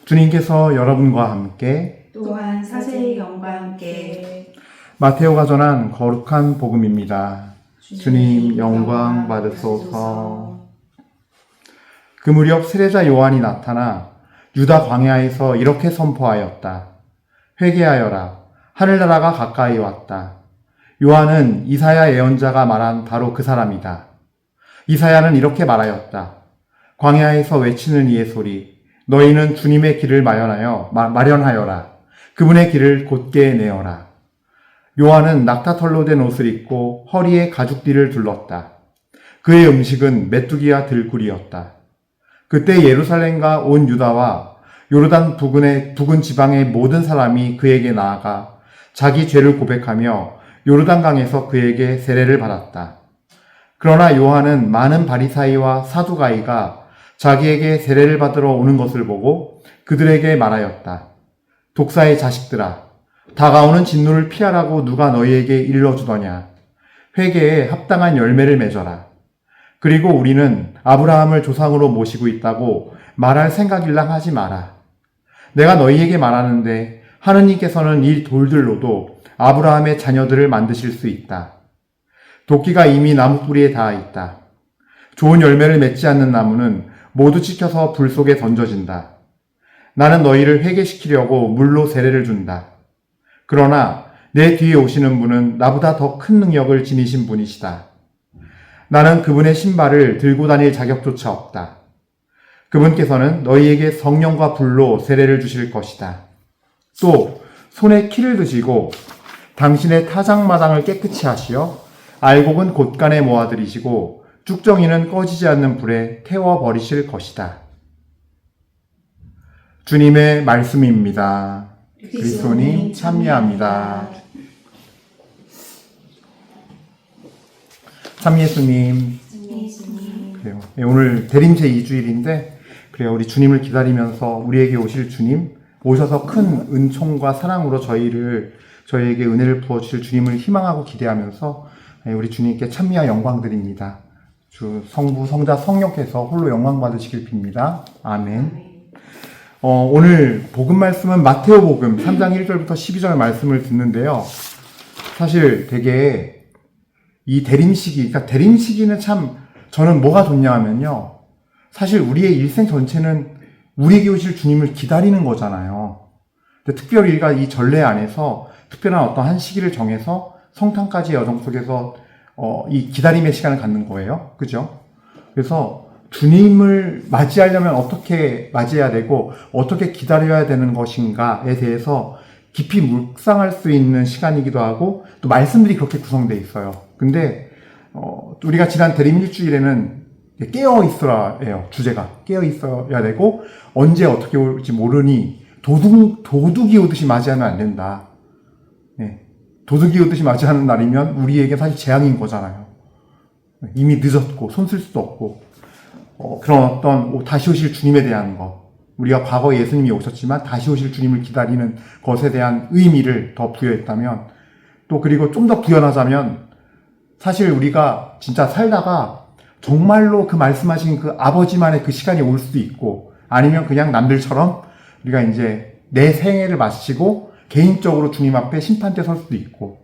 주님께서 여러분과 함께 또한 사세의 영과 함께 마테오가 전한 거룩한 복음입니다. 주님 영광 받으소서. 그 무렵 세례자 요한이 나타나 유다 광야에서 이렇게 선포하였다. 회개하여라. 하늘나라가 가까이 왔다. 요한은 이사야 예언자가 말한 바로 그 사람이다. 이사야는 이렇게 말하였다. 광야에서 외치는 이의 소리, 너희는 주님의 길을 마련하여라. 그분의 길을 곧게 내어라. 요한은 낙타털로 된 옷을 입고 허리에 가죽띠를 둘렀다. 그의 음식은 메뚜기와 들꿀이었다. 그때 예루살렘과 온 유다와 요르단 부근 지방의 모든 사람이 그에게 나아가 자기 죄를 고백하며 요르단강에서 그에게 세례를 받았다. 그러나 요한은 많은 바리사이와 사두가이가 자기에게 세례를 받으러 오는 것을 보고 그들에게 말하였다. 독사의 자식들아, 다가오는 진노를 피하라고 누가 너희에게 일러주더냐. 회개에 합당한 열매를 맺어라. 그리고 우리는 아브라함을 조상으로 모시고 있다고 말할 생각일랑 하지 마라. 내가 너희에게 말하는데 하느님께서는 이 돌들로도 아브라함의 자녀들을 만드실 수 있다. 도끼가 이미 나무 뿌리에 닿아 있다. 좋은 열매를 맺지 않는 나무는 모두 찍혀서 불 속에 던져진다. 나는 너희를 회개시키려고 물로 세례를 준다. 그러나 내 뒤에 오시는 분은 나보다 더 큰 능력을 지니신 분이시다. 나는 그분의 신발을 들고 다닐 자격조차 없다. 그분께서는 너희에게 성령과 불로 세례를 주실 것이다. 또 손에 키를 드시고 당신의 타작마당을 깨끗이 하시어 알곡은 곳간에 모아들이시고 쭉정이는 꺼지지 않는 불에 태워버리실 것이다. 주님의 말씀입니다. 그리스도님 참여합니다. 참 예수님. 그래요. 오늘 대림제 2주일인데 그래요. 우리 주님을 기다리면서 우리에게 오실 주님, 오셔서 큰 은총과 사랑으로 저희에게 은혜를 부어주실 주님을 희망하고 기대하면서 우리 주님께 찬미와 영광 드립니다. 주 성부, 성자, 성령께서 홀로 영광 받으시길 빕니다. 아멘. 오늘 복음 말씀은 마테오 복음 3장 1절부터 12절 말씀을 듣는데요. 사실 되게 이 그러니까 대림 시기는 참 저는 뭐가 좋냐 하면요. 사실 우리의 일생 전체는 우리에게 오실 주님을 기다리는 거잖아요. 근데 특별히 우리가 이 전례 안에서 특별한 어떤 한 시기를 정해서 성탄까지의 여정 속에서 이 기다림의 시간을 갖는 거예요. 그죠? 그래서 주님을 맞이하려면 어떻게 맞이해야 되고 어떻게 기다려야 되는 것인가에 대해서 깊이 묵상할 수 있는 시간이기도 하고 또 말씀들이 그렇게 구성되어 있어요. 근데 우리가 지난 대림 일주일에는 깨어 있어야 해요. 주제가 깨어 있어야 되고 언제 어떻게 올지 모르니 도둑이 오듯이 맞이하면 안 된다. 네. 도둑이 오듯이 맞이하는 날이면 우리에게 사실 재앙인 거잖아요. 이미 늦었고 손 쓸 수도 없고 그런 어떤 다시 오실 주님에 대한 것, 우리가 과거에 예수님이 오셨지만 다시 오실 주님을 기다리는 것에 대한 의미를 더 부여했다면, 또 그리고 좀 더 부연하자면 사실 우리가 진짜 살다가 정말로 그 말씀하신 그 아버지만의 그 시간이 올 수도 있고, 아니면 그냥 남들처럼 우리가 이제 내 생애를 마치고 개인적으로 주님 앞에 심판대 설 수도 있고,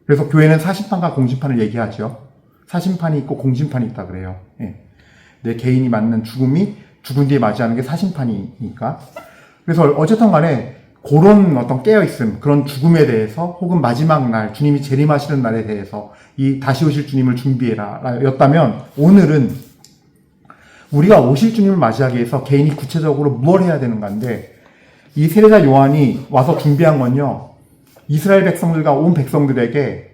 그래서 교회는 사심판과 공심판을 얘기하죠. 사심판이 있고 공심판이 있다 그래요. 예. 내 개인이 맞는 죽음이 죽은 뒤에 맞이하는 게 사심판이니까. 그래서 어쨌든 간에 그런 어떤 깨어있음, 그런 죽음에 대해서 혹은 마지막 날, 주님이 재림하시는 날에 대해서 이 다시 오실 주님을 준비해라 였다면, 오늘은 우리가 오실 주님을 맞이하기 위해서 개인이 구체적으로 뭘 해야 되는가인데, 이 세례자 요한이 와서 준비한 건요, 이스라엘 백성들과 온 백성들에게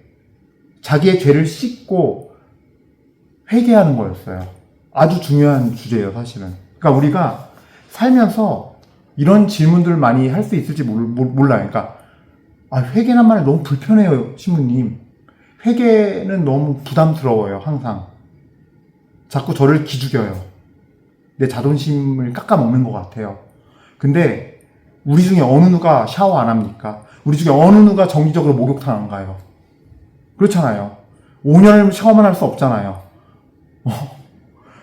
자기의 죄를 씻고 회개하는 거였어요. 아주 중요한 주제예요, 사실은. 그러니까 우리가 살면서 이런 질문들을 많이 할 수 있을지 몰라요. 그러니까 회개란 말 너무 불편해요, 신부님. 회개는 너무 부담스러워요, 항상. 자꾸 저를 기죽여요. 내 자존심을 깎아먹는 것 같아요. 근데 우리 중에 어느 누가 샤워 안 합니까? 우리 중에 어느 누가 정기적으로 목욕탕 안 가요? 그렇잖아요. 5년을 샤워만 할 수 없잖아요.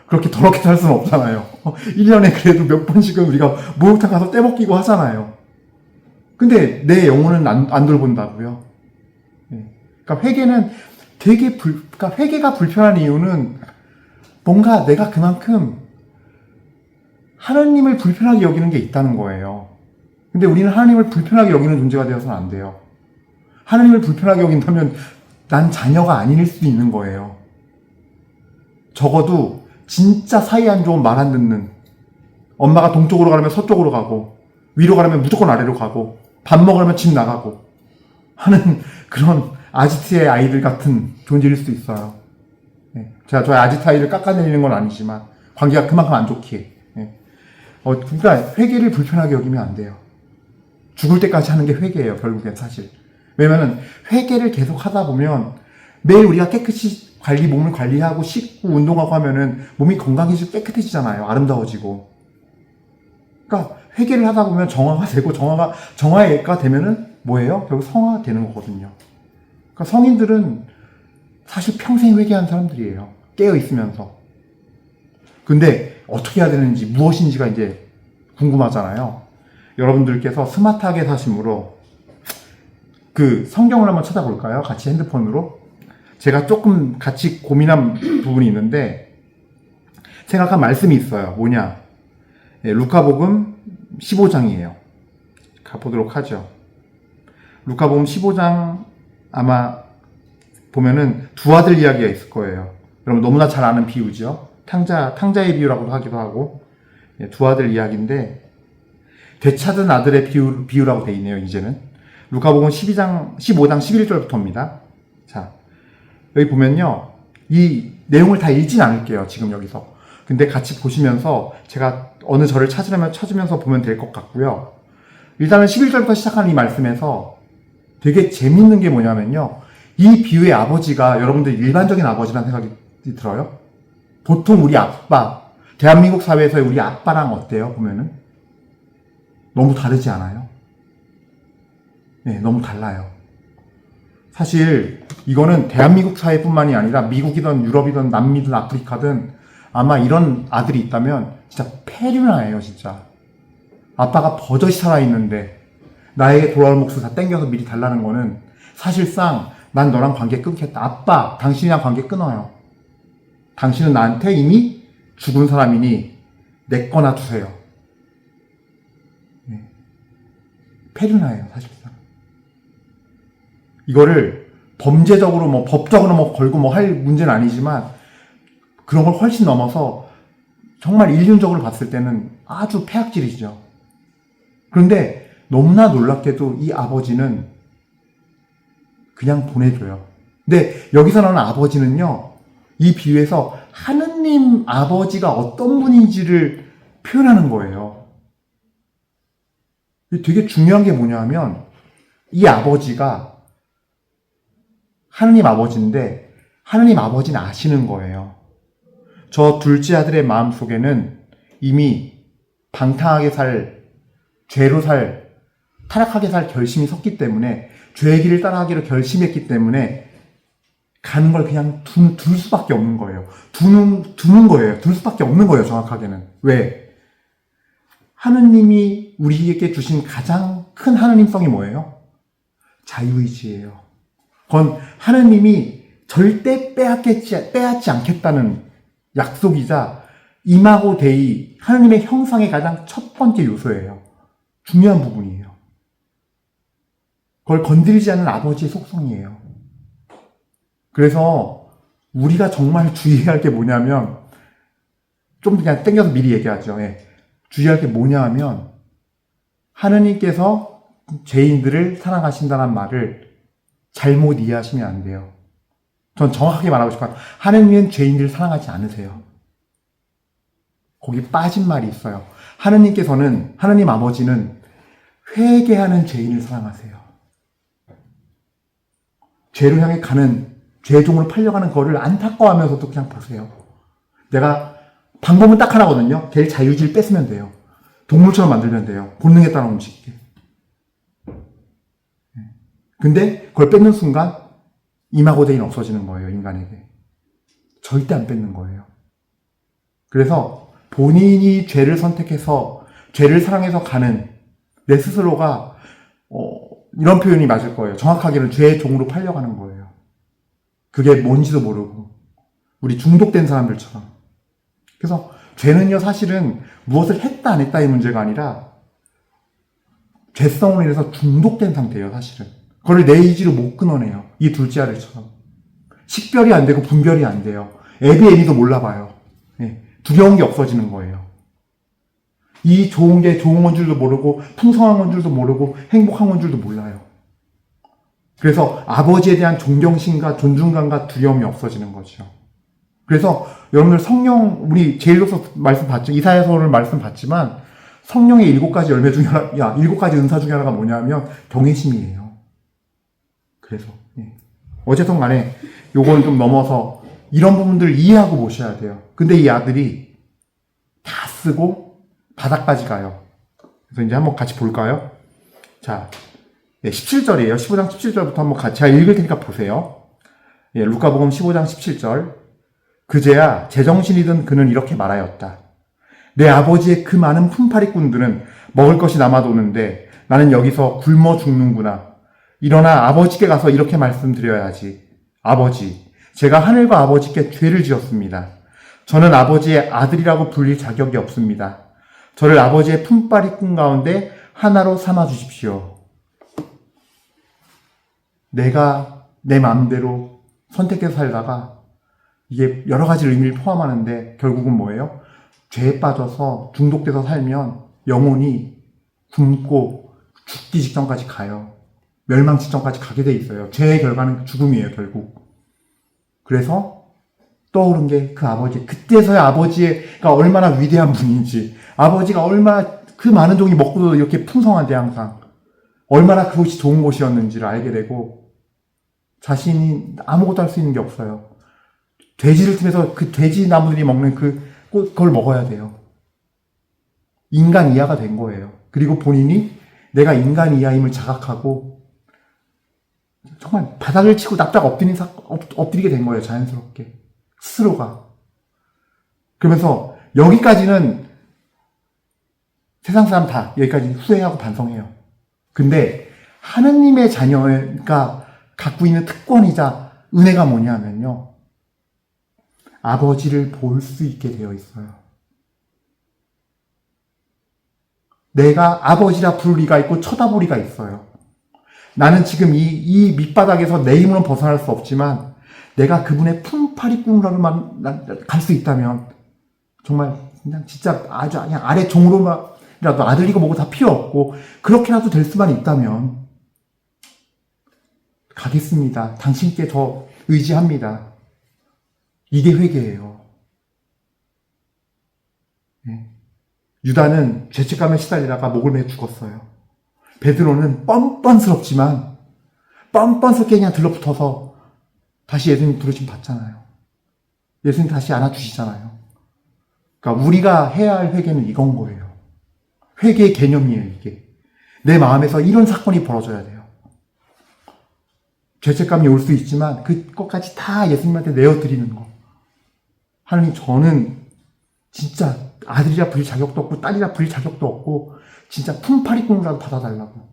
그렇게 더럽게 살 수는 없잖아요. 1년에 그래도 몇 번씩은 우리가 목욕탕 가서 떼먹기고 하잖아요. 근데 내 영혼은 안 돌본다고요. 그러니까 회개는 그러니까 회개가 불편한 이유는 뭔가 내가 그만큼 하나님을 불편하게 여기는 게 있다는 거예요. 근데 우리는 하나님을 불편하게 여기는 존재가 되어서는 안 돼요. 하나님을 불편하게 여긴다면 난 자녀가 아닐 수도 있는 거예요. 적어도 진짜 사이 안 좋은 말 안 듣는, 엄마가 동쪽으로 가려면 서쪽으로 가고 위로 가려면 무조건 아래로 가고 밥 먹으려면 집 나가고 하는 그런 아지트의 아이들 같은 존재일 수도 있어요. 제가 저희 아지트 아이를 깎아내리는 건 아니지만 관계가 그만큼 안 좋기에. 그러니까 회개를 불편하게 여기면 안 돼요. 죽을 때까지 하는 게 회개예요, 결국엔 사실. 왜냐면은 회개를 계속 하다 보면 매일 우리가 깨끗이 몸을 관리하고 씻고 운동하고 하면은 몸이 건강해지고 깨끗해지잖아요. 아름다워지고. 그러니까 회개를 하다 보면 정화가 되고 정화가 되면은 뭐예요? 결국 성화가 되는 거거든요. 그러니까 성인들은 사실 평생 회개한 사람들이에요. 깨어 있으면서. 근데 어떻게 해야 되는지 무엇인지가 이제 궁금하잖아요. 여러분들께서 스마트하게 사심으로 그 성경을 한번 찾아볼까요? 같이 핸드폰으로. 제가 조금 같이 고민한 부분이 있는데 생각한 말씀이 있어요. 뭐냐? 루카복음 15장이에요. 가보도록 하죠. 루카복음 15장 아마 보면은 두 아들 이야기가 있을 거예요. 여러분 너무나 잘 아는 비유죠. 탕자의 비유라고도 하기도 하고. 두 아들 이야기인데 되찾은 아들의 비유라고 돼 있네요. 이제는 루카복음 15장 11절부터입니다. 자, 여기 보면요, 이 내용을 다 읽진 않을게요. 지금 여기서. 근데 같이 보시면서 제가 어느 절을 찾으면서 보면 될 것 같고요. 일단은 11절부터 시작하는 이 말씀에서 되게 재밌는 게 뭐냐면요, 이 비유의 아버지가 여러분들 일반적인 아버지라는 생각이 들어요? 보통 우리 아빠, 대한민국 사회에서의 우리 아빠랑 어때요? 보면은 너무 다르지 않아요? 네, 너무 달라요. 사실 이거는 대한민국 사회뿐만이 아니라 미국이든 유럽이든 남미든 아프리카든 아마 이런 아들이 있다면 진짜 폐륜아예요. 진짜 아빠가 버젓이 살아있는데 나에게 돌아올 몫을 다 땡겨서 미리 달라는 거는 사실상 난 너랑 관계 끊겠다. 아빠, 당신이랑 관계 끊어요. 당신은 나한테 이미 죽은 사람이니 내 거나 두세요. 폐륜아예요. 사실상 이거를 범죄적으로 법적으로 걸고 할 문제는 아니지만 그런 걸 훨씬 넘어서 정말 인륜적으로 봤을 때는 아주 폐악질이죠. 그런데 너무나 놀랍게도 이 아버지는 그냥 보내줘요. 근데 여기서 나오는 아버지는요, 이 비유에서 하느님 아버지가 어떤 분인지를 표현하는 거예요. 되게 중요한 게 뭐냐 하면 이 아버지가 하느님 아버지인데 하느님 아버지는 아시는 거예요. 저 둘째 아들의 마음속에는 이미 방탕하게 죄로 타락하게 살 결심이 섰기 때문에 죄의 길을 따라가기로 결심했기 때문에 가는 걸 그냥 둘 수밖에 없는 거예요. 두는 거예요. 둘 수밖에 없는 거예요. 정확하게는. 왜? 하느님이 우리에게 주신 가장 큰 하느님성이 뭐예요? 자유의지예요. 그건 하느님이 절대 빼앗지 않겠다는 약속이자 이마고 데이, 하느님의 형상의 가장 첫 번째 요소예요. 중요한 부분이에요. 그걸 건드리지 않는 아버지의 속성이에요. 그래서 우리가 정말 주의해야 할 게 뭐냐면, 좀 그냥 땡겨서 미리 얘기하죠. 주의할 게 뭐냐 하면, 하느님께서 죄인들을 사랑하신다는 말을 잘못 이해하시면 안 돼요. 전 정확하게 말하고 싶어요. 하느님은 죄인들을 사랑하지 않으세요. 거기 빠진 말이 있어요. 하느님 아버지는 회개하는 죄인을 사랑하세요. 죄로 향해 가는, 죄종으로 팔려가는 거를 안타까워하면서도 그냥 보세요. 내가 방법은 딱 하나거든요. 걔를 자유의지를 뺐으면 돼요. 동물처럼 만들면 돼요. 본능에 따라 움직이게. 근데 그걸 뺏는 순간 이마고대인 없어지는 거예요. 인간에게. 절대 안 뺏는 거예요. 그래서 본인이 죄를 선택해서 죄를 사랑해서 가는 내 스스로가 이런 표현이 맞을 거예요. 정확하게는 죄의 종으로 팔려가는 거예요. 그게 뭔지도 모르고 우리 중독된 사람들처럼. 그래서 죄는요 사실은 무엇을 했다 안 했다의 문제가 아니라 죄성으로 인해서 중독된 상태예요 사실은. 그걸 내 의지로 못 끊어내요. 이 둘째 아들처럼. 식별이 안 되고 분별이 안 돼요. 애비 애미도 몰라봐요. 네. 두려운 게 없어지는 거예요. 이 좋은 게 좋은 건 줄도 모르고 풍성한 건 줄도 모르고 행복한 건 줄도 몰라요. 그래서 아버지에 대한 존경심과 존중감과 두려움이 없어지는 거죠. 그래서 여러분들 성령, 우리 제일로서 말씀 봤죠. 이사야서를 말씀 봤지만 성령의 7가지 열매 중에 하나, 7가지 은사 중에 하나가 뭐냐면 경외심이에요. 그래서 어쨌든 간에 요건 좀 넘어서 이런 부분들을 이해하고 모셔야 돼요. 근데 이 아들이 다 쓰고 바닥까지 가요. 그래서 이제 한번 같이 볼까요? 자, 17절이에요. 15장 17절부터 한번 같이 제가 읽을 테니까 보세요. 루카복음 15장 17절. 그제야 제정신이 든 그는 이렇게 말하였다. 내 아버지의 그 많은 품팔이꾼들은 먹을 것이 남아도는데 나는 여기서 굶어 죽는구나. 일어나 아버지께 가서 이렇게 말씀드려야지. 아버지, 제가 하늘과 아버지께 죄를 지었습니다. 저는 아버지의 아들이라고 불릴 자격이 없습니다. 저를 아버지의 품팔이꾼 가운데 하나로 삼아 주십시오. 내가 내 마음대로 선택해서 살다가 이게 여러 가지 의미를 포함하는데 결국은 뭐예요? 죄에 빠져서 중독돼서 살면 영혼이 굶고 죽기 직전까지 가요. 멸망 직전까지 가게 돼 있어요. 죄의 결과는 죽음이에요, 결국. 그래서 떠오른 게 그 아버지, 그때서야 아버지가 얼마나 위대한 분인지, 아버지가 얼마나 그 많은 종이 먹고도 이렇게 풍성한데 항상 얼마나 그것이 좋은 곳이었는지를 알게 되고 자신이 아무것도 할 수 있는 게 없어요. 돼지를 통해서 그 돼지 나무들이 먹는 그걸 먹어야 돼요. 인간 이하가 된 거예요. 그리고 본인이 내가 인간 이하임을 자각하고 정말 바닥을 치고 납작 엎드리게 된 거예요. 자연스럽게. 스스로가. 그러면서 여기까지는 세상 사람 다 여기까지 후회하고 반성해요. 근데 하느님의 자녀가 갖고 있는 특권이자 은혜가 뭐냐면요. 아버지를 볼 수 있게 되어 있어요. 내가 아버지라 부를 리가 있고 쳐다볼 리가 있어요. 나는 지금 이 밑바닥에서 내 힘으로는 벗어날 수 없지만 내가 그분의 품팔이꾼으로만 갈 수 있다면 정말 그냥 진짜 아주 그냥 아래 종으로만이라도 아들이고 뭐고 다 필요 없고 그렇게라도 될 수만 있다면 가겠습니다. 당신께 저 의지합니다. 이게 회개예요. 네. 유다는 죄책감에 시달리다가 목을 매 죽었어요. 베드로는 뻔뻔스럽지만 뻔뻔스럽게 그냥 들러붙어서 다시 예수님 부르심 받잖아요. 예수님 다시 안아주시잖아요. 그러니까 우리가 해야 할 회개는 이건 거예요. 회개의 개념이에요, 이게. 내 마음에서 이런 사건이 벌어져야 돼요. 죄책감이 올 수 있지만 그것까지 다 예수님한테 내어드리는 거. 하나님, 저는 진짜 아들이라 부릴 자격도 없고 딸이라 부릴 자격도 없고 진짜 품팔이꾼이라도 받아달라고.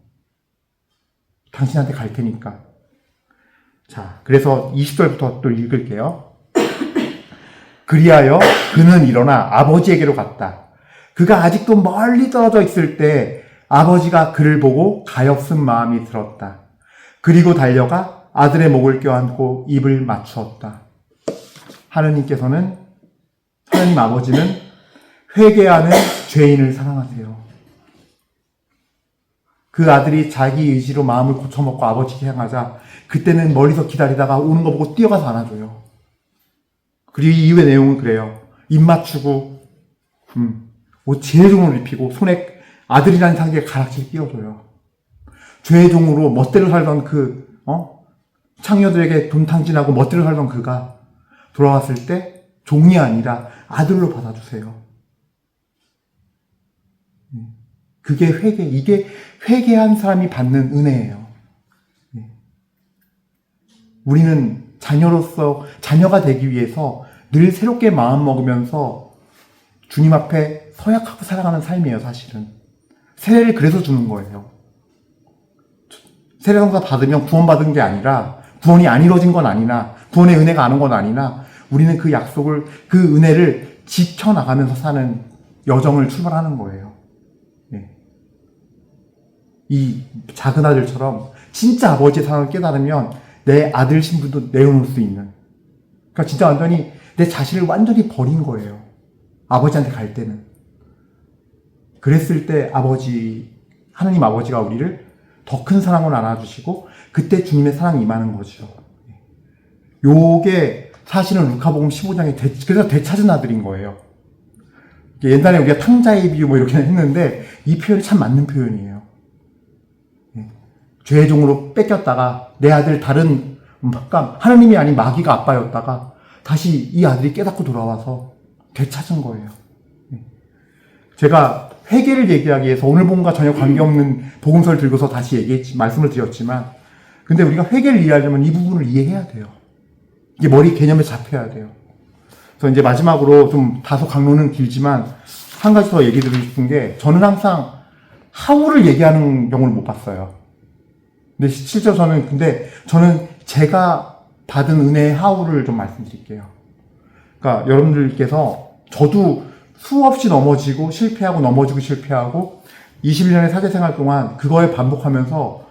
당신한테 갈 테니까. 자, 그래서 20절부터 또 읽을게요. 그리하여 그는 일어나 아버지에게로 갔다. 그가 아직도 멀리 떨어져 있을 때 아버지가 그를 보고 가엾은 마음이 들었다. 그리고 달려가 아들의 목을 껴안고 입을 맞추었다. 하나님 아버지는 회개하는 죄인을 사랑하세요. 그 아들이 자기 의지로 마음을 고쳐먹고 아버지께 향하자 그때는 멀리서 기다리다가 오는 거 보고 뛰어가서 안아줘요. 그리고 이 이후의 내용은 그래요. 입 맞추고 옷 제일 좋은 옷을 입히고 손에 아들이라는 상기에 가락지를 끼워줘요. 죄의 종으로 멋대로 살던 창녀들에게 돈 탕진하고 멋대로 살던 그가 돌아왔을 때 종이 아니라 아들로 받아주세요. 그게 이게 회개한 사람이 받는 은혜예요. 우리는 자녀가 되기 위해서 늘 새롭게 마음 먹으면서 주님 앞에 서약하고 살아가는 삶이에요, 사실은. 세례를 그래서 주는 거예요. 세례성사 받으면 구원받은 게 아니라, 구원이 안 이루어진 건 아니나, 구원의 은혜가 안 온 건 아니나, 우리는 그 약속을, 그 은혜를 지켜나가면서 사는 여정을 출발하는 거예요. 예. 이 작은 아들처럼 진짜 아버지의 사랑을 깨달으면 내 아들 신분도 내어놓을 수 있는. 그러니까 진짜 완전히 내 자신을 완전히 버린 거예요. 아버지한테 갈 때는. 그랬을 때 하나님 아버지가 우리를 더 큰 사랑으로 안아주시고 그때 주님의 사랑이 임하는 거죠. 요게 사실은 루카복음 15장에 그래서 되찾은 아들인 거예요. 옛날에 우리가 탕자의 비유 뭐 이렇게 했는데 이 표현이 참 맞는 표현이에요. 죄의 종으로 뺏겼다가 내 아들 다른 하나님이 아닌 마귀가 아빠였다가 다시 이 아들이 깨닫고 돌아와서 되찾은 거예요. 제가 회개를 얘기하기 위해서 오늘 본과 전혀 관계없는 복음서를 들고서 다시 말씀을 드렸지만 근데 우리가 회개를 이해하려면 이 부분을 이해해야 돼요. 이게 머리 개념에 잡혀야 돼요. 그래서 이제 마지막으로 좀 다소 강론은 길지만 한 가지 더 얘기 드리고 싶은 게 저는 항상 하울을 얘기하는 경우를 못 봤어요. 근데 실제로 저는 제가 받은 은혜의 하울을 좀 말씀드릴게요. 그러니까 여러분들께서 저도 수없이 넘어지고 실패하고 넘어지고 실패하고 21년의 사제생활 동안 그거에 반복하면서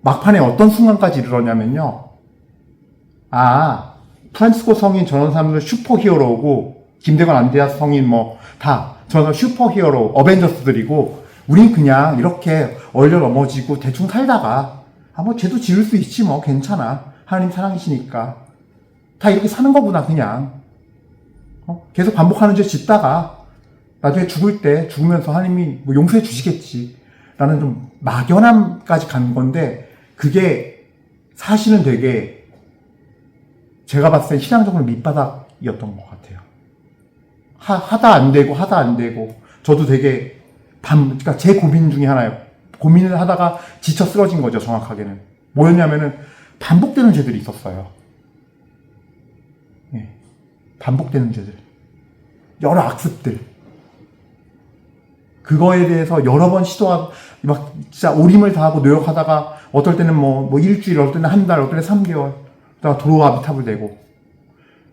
막판에 어떤 순간까지 이르렀냐면요. 프란치스코 성인 저런 사람들은 슈퍼히어로고 김대건 안데아스 성인 다 저런 슈퍼히어로 어벤져스들이고 우린 그냥 이렇게 얼려 넘어지고 대충 살다가 쟤도 지을 수 있지 괜찮아. 하나님 사랑이시니까. 다 이렇게 사는 거구나 그냥. 계속 반복하는 죄 짓다가 나중에 죽으면서 하나님이 용서해 주시겠지. 라는 좀 막연함까지 간 건데 그게 사실은 되게 제가 봤을 때 신앙적으로 밑바닥이었던 것 같아요. 하다 안 되고 저도 되게 그러니까 제 고민 중에 하나예요. 고민을 하다가 지쳐 쓰러진 거죠, 정확하게는. 뭐였냐면은 반복되는 죄들이 있었어요. 예. 반복되는 죄들. 여러 악습들. 그거에 대해서 여러 번 시도하고, 진짜 오림을 다하고 노력하다가, 어떨 때는 일주일, 어떨 때는 한 달, 어떨 때는 3개월, 그다가 도로와 미탑을 대고,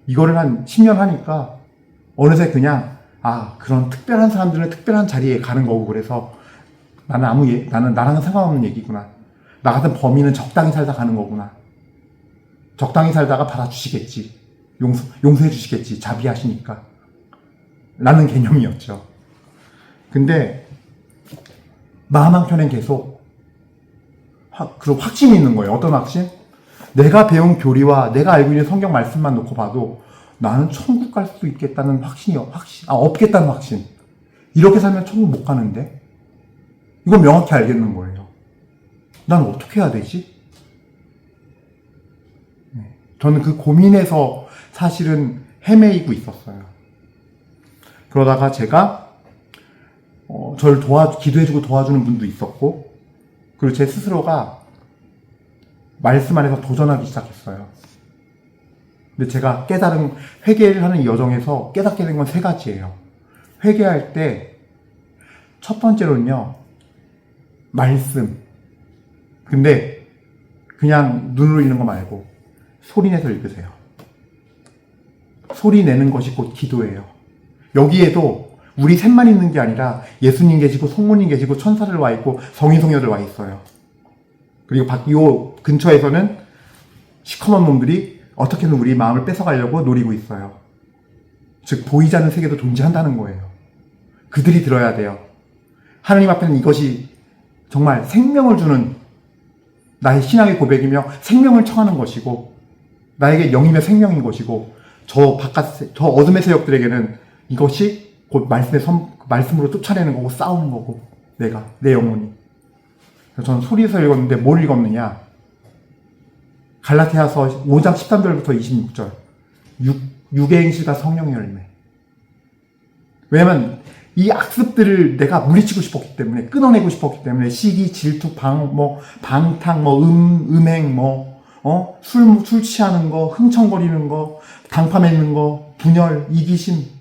이거를 한 10년 하니까, 어느새 그냥, 그런 특별한 사람들은 특별한 자리에 가는 거고, 그래서, 나는 나랑은 상관없는 얘기구나. 나 같은 범인은 적당히 살다 가는 거구나. 적당히 살다가 받아주시겠지. 용서해 주시겠지. 자비하시니까. 라는 개념이었죠. 근데 마음 한켠엔 계속 그런 확신이 있는 거예요. 어떤 확신? 내가 배운 교리와 내가 알고 있는 성경 말씀만 놓고 봐도 나는 천국 갈 수 있겠다는 없겠다는 확신. 이렇게 살면 천국 못 가는데? 이건 명확히 알겠는 거예요. 난 어떻게 해야 되지? 저는 그 고민에서 사실은 헤매이고 있었어요. 그러다가 제가 저를 기도해주고 도와주는 분도 있었고 그리고 제 스스로가 말씀 안에서 도전하기 시작했어요. 근데 제가 회개를 하는 여정에서 깨닫게 된 건 3가지예요. 회개할 때 첫 번째로는요. 말씀. 근데 그냥 눈으로 읽는 거 말고 소리 내서 읽으세요. 소리 내는 것이 곧 기도예요. 여기에도 우리 셋만 있는 게 아니라 예수님 계시고 성모님 계시고 천사들 와 있고 성인 성녀들 와 있어요. 그리고 요 근처에서는 시커먼 놈들이 어떻게든 우리 마음을 뺏어가려고 노리고 있어요. 즉 보이지 않는 세계도 존재한다는 거예요. 그들이 들어야 돼요. 하나님 앞에는 이것이 정말 생명을 주는 나의 신앙의 고백이며 생명을 청하는 것이고 나에게 영이며 생명인 것이고 저 어둠의 세력들에게는 이것이 곧 말씀으로 쫓아내는 거고 싸우는 거고 내 영혼이. 그래서 저는 소리에서 읽었는데 뭘 읽었느냐? 갈라디아서 5장 13절부터 26절. 육의 행실과 성령의 열매. 왜냐면 이 악습들을 내가 물리치고 싶었기 때문에, 끊어내고 싶었기 때문에, 시기, 질투, 방탕, 음행, 술 취하는 거, 흥청거리는 거, 당파 맺는 거, 분열, 이기심.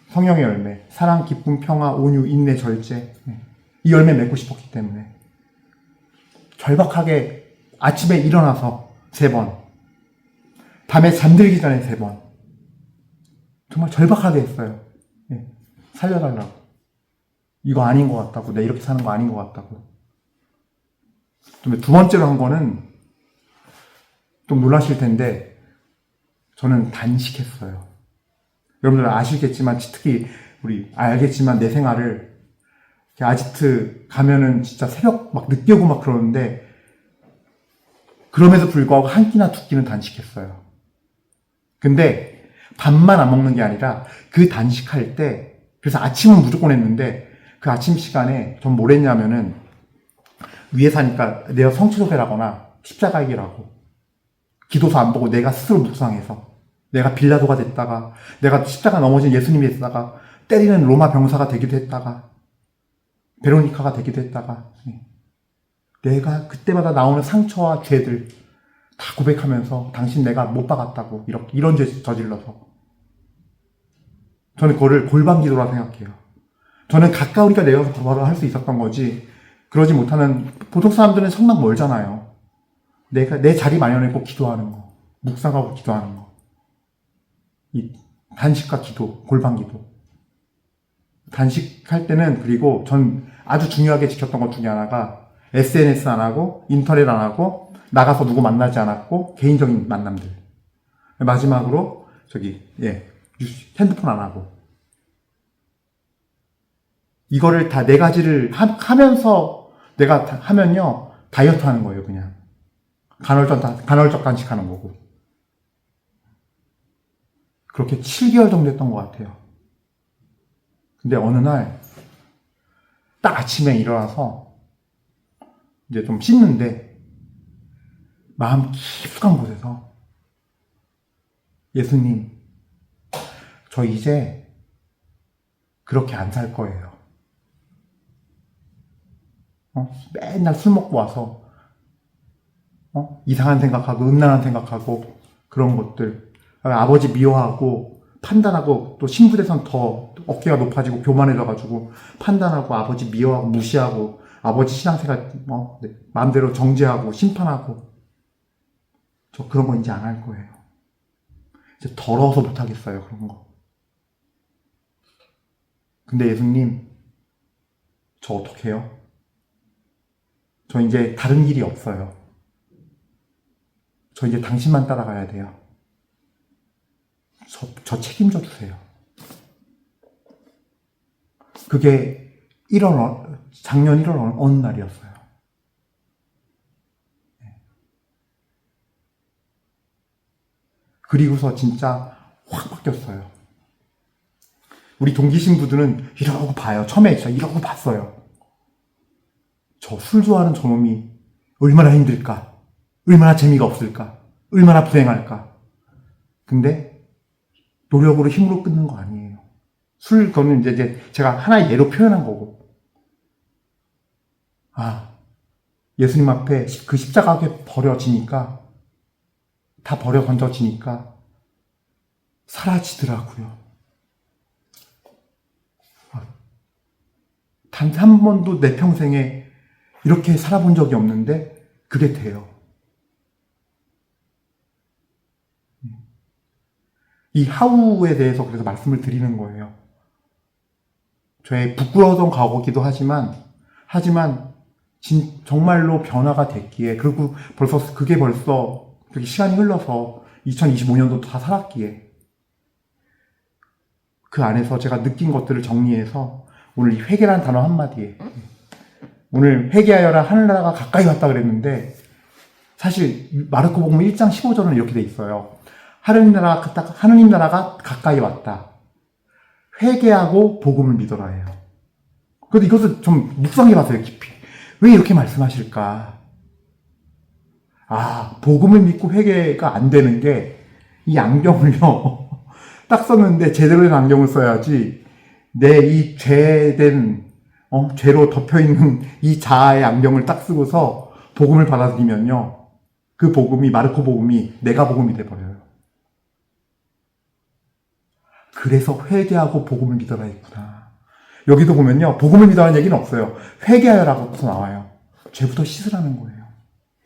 성령의 열매, 사랑, 기쁨, 평화, 온유, 인내, 절제. 이 열매 맺고 싶었기 때문에 절박하게 아침에 일어나서 3번, 밤에 잠들기 전에 3번, 정말 절박하게 했어요. 살려달라고. 이거 아닌 것 같다고. 내가 이렇게 사는 거 아닌 것 같다고. 두 번째로 한 거는 좀 놀라실 텐데 저는 단식했어요. 여러분들 아시겠지만, 특히 우리 알겠지만 내 생활을 아지트 가면은 진짜 새벽 막 늦게 오고 막 그러는데 그럼에도 불구하고 한 끼나 두 끼는 단식했어요. 근데 밥만 안 먹는 게 아니라 그 단식할 때, 그래서 아침은 무조건 했는데 그 아침 시간에 전 뭘 했냐면은 위에 사니까 내가 성취도회라거나 십자가이라고 기도서 안 보고 내가 스스로 묵상해서 내가 빌라도가 됐다가 내가 십자가 넘어진 예수님이 됐다가 때리는 로마 병사가 되기도 했다가 베로니카가 되기도 했다가 내가 그때마다 나오는 상처와 죄들 다 고백하면서 당신 내가 못 박았다고 이런 죄 저질러서 저는 그거를 골방 기도라 생각해요. 저는 가까우니까 내려서 바로 할 수 있었던 거지 그러지 못하는 보통 사람들은 성막 멀잖아요. 내가 내 자리 마련하고 기도하는 거, 묵상하고 기도하는 거, 이 단식과 기도, 골방 기도. 단식할 때는 그리고 전 아주 중요하게 지켰던 것 중에 하나가 SNS 안 하고 인터넷 안 하고 나가서 누구 만나지 않았고 개인적인 만남들. 마지막으로 핸드폰 안 하고. 이거를 다 4가지를 하면서 내가 하면요 다이어트 하는 거예요. 그냥 간헐적 단식하는 거고. 그렇게 7개월 정도 했던 것 같아요. 근데 어느 날 딱 아침에 일어나서 이제 좀 씻는데 마음 깊숙한 곳에서 예수님, 저 이제 그렇게 안 살 거예요. 맨날 술 먹고 와서 이상한 생각하고 음란한 생각하고 그런 것들, 아버지 미워하고 판단하고 또 신부돼선 더 어깨가 높아지고 교만해져가지고 판단하고 아버지 미워하고 무시하고 아버지 신앙생활 마음대로 정죄하고 심판하고 저 그런 거 이제 안 할 거예요. 이제 더러워서 못 하겠어요, 그런 거. 근데 예수님, 저 어떡해요? 저 이제 다른 길이 없어요. 저 이제 당신만 따라가야 돼요. 저 책임져 주세요. 그게 작년 1월 어느 날이었어요. 그리고서 진짜 확 바뀌었어요. 우리 동기 신부들은 이러고 봐요. 처음에 진짜 이러고 봤어요. 저 술 좋아하는 저놈이 얼마나 힘들까? 얼마나 재미가 없을까? 얼마나 불행할까? 근데 노력으로 힘으로 끊는 거 아니에요. 그거는 이제 제가 하나의 예로 표현한 거고. 예수님 앞에 그 십자가에 버려지니까, 다 버려 던져지니까 사라지더라고요. 단 한 번도 내 평생에 이렇게 살아본 적이 없는데 그게 돼요. 이 하우에 대해서 그래서 말씀을 드리는 거예요. 저의 부끄러웠던 과거기도 하지만 정말로 변화가 됐기에, 그리고 그게 벌써 그렇게 시간이 흘러서 2025년도 다 살았기에 그 안에서 제가 느낀 것들을 정리해서 오늘 이 회개라는 단어 한마디에, 오늘 회개하여라 하늘나라가 가까이 왔다 그랬는데 사실 마르코복음 1장 15절은 이렇게 돼 있어요. 하느님 나라가 가까이 왔다. 회개하고 복음을 믿어라 해요. 그래도 이것을 좀 묵상해봤어요, 깊이. 왜 이렇게 말씀하실까? 복음을 믿고 회개가 안 되는 게, 이 안경을요, 딱 썼는데 제대로 된 안경을 써야지, 내 이 죄로 덮여있는 이 자아의 안경을 딱 쓰고서 복음을 받아들이면요, 그 복음이, 마르코 복음이 내가 복음이 돼버려요. 그래서 회개하고 복음을 믿어라 했구나. 여기도 보면요, 복음을 믿어라는 얘기는 없어요. 회개하라고 나와요. 죄부터 씻으라는 거예요.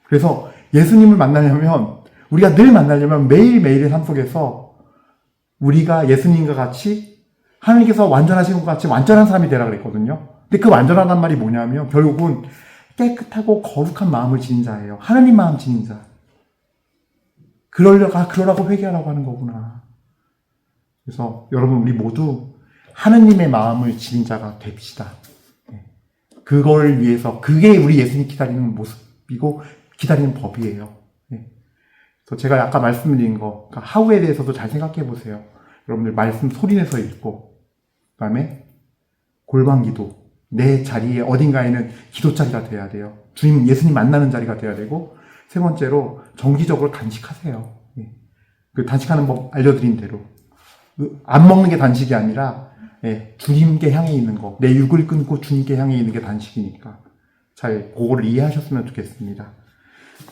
그래서 예수님을 만나려면, 우리가 늘 만나려면 매일매일의 삶 속에서 우리가 예수님과 같이 하나님께서 완전하신 것 같이 완전한 사람이 되라 그랬거든요. 근데 그 완전하단 말이 뭐냐면 결국은 깨끗하고 거룩한 마음을 지닌 자예요. 하나님 마음 지닌 자. 그러라고 회개하라고 하는 거구나. 그래서 여러분, 우리 모두 하느님의 마음을 지닌 자가 됩시다. 그걸 위해서, 그게 우리 예수님 기다리는 모습이고 기다리는 법이에요. 그래서 제가 아까 말씀드린 거, 그러니까 하우에 대해서도 잘 생각해 보세요. 여러분들 말씀 소리내서 읽고, 그 다음에 골방기도, 내 자리에 어딘가에는 기도 자리가 돼야 돼요. 주님, 예수님 만나는 자리가 돼야 되고, 세 번째로 정기적으로 단식하세요. 그 단식하는 법 알려드린 대로. 안 먹는 게 단식이 아니라 주님께 향해 있는 거, 내 육을 끊고 주님께 향해 있는 게 단식이니까 잘 그거를 이해하셨으면 좋겠습니다.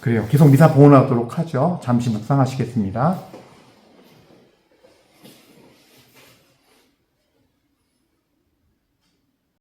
그래요. 계속 미사 봉헌하도록 하죠. 잠시 묵상하시겠습니다.